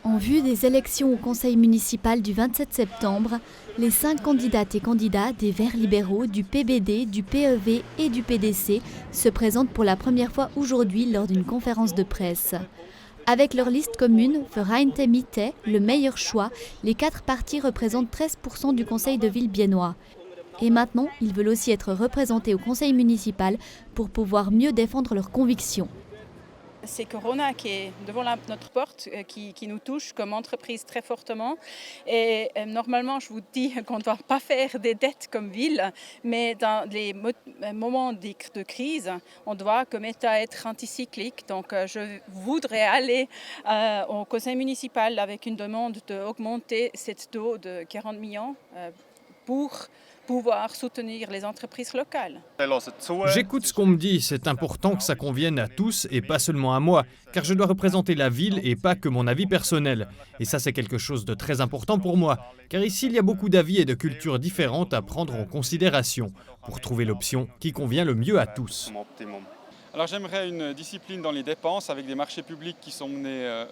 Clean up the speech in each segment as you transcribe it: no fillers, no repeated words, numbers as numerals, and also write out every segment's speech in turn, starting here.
En vue des élections au conseil municipal du 27 septembre, les 5 candidates et candidats des Verts libéraux, du PBD, du PEV et du PDC se présentent pour la première fois aujourd'hui lors d'une conférence de presse. Avec leur liste commune, Vereinte Mitte, le meilleur choix, les 4 partis représentent 13% du conseil de ville biennois. Et maintenant, ils veulent aussi être représentés au conseil municipal pour pouvoir mieux défendre leurs convictions. C'est Corona qui est devant notre porte, qui nous touche comme entreprise très fortement. Et normalement, je vous dis qu'on ne doit pas faire des dettes comme ville, mais dans les moments de crise, on doit comme État être anticyclique. Donc je voudrais aller au conseil municipal avec une demande d'augmenter cette taux de 40 millions pour pouvoir soutenir les entreprises locales. J'écoute ce qu'on me dit, c'est important que ça convienne à tous et pas seulement à moi, car je dois représenter la ville et pas que mon avis personnel. Et ça c'est quelque chose de très important pour moi, car ici il y a beaucoup d'avis et de cultures différentes à prendre en considération pour trouver l'option qui convient le mieux à tous. Alors j'aimerais une discipline dans les dépenses avec des marchés publics qui sont menés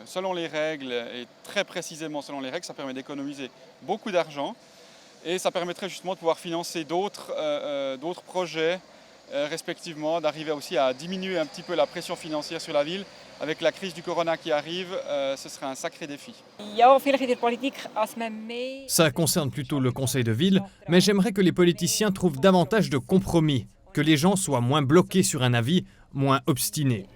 selon les règles et très précisément selon les règles. Ça permet d'économiser beaucoup d'argent. Et ça permettrait justement de pouvoir financer d'autres projets, respectivement, d'arriver aussi à diminuer un petit peu la pression financière sur la ville. Avec la crise du corona qui arrive, ce serait un sacré défi. Ça concerne plutôt le conseil de ville, mais j'aimerais que les politiciens trouvent davantage de compromis, que les gens soient moins bloqués sur un avis, moins obstinés.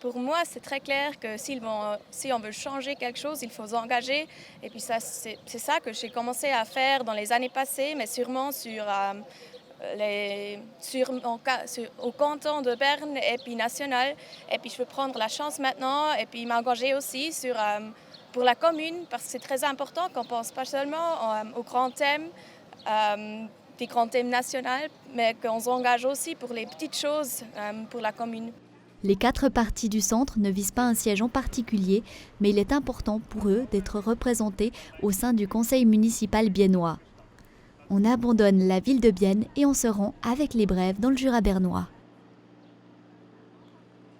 Pour moi, c'est très clair que si on veut changer quelque chose, il faut s'engager. Et puis c'est ça que j'ai commencé à faire dans les années passées, mais sûrement au canton de Berne et puis national. Et puis je veux prendre la chance maintenant et puis m'engager aussi pour la commune, parce que c'est très important qu'on ne pense pas seulement aux grands thèmes, des grands thèmes nationaux, mais qu'on s'engage aussi pour les petites choses pour la commune. Les 4 partis du centre ne visent pas un siège en particulier, mais il est important pour eux d'être représentés au sein du conseil municipal biennois. On abandonne la ville de Bienne et on se rend avec les Brèves dans le Jura bernois.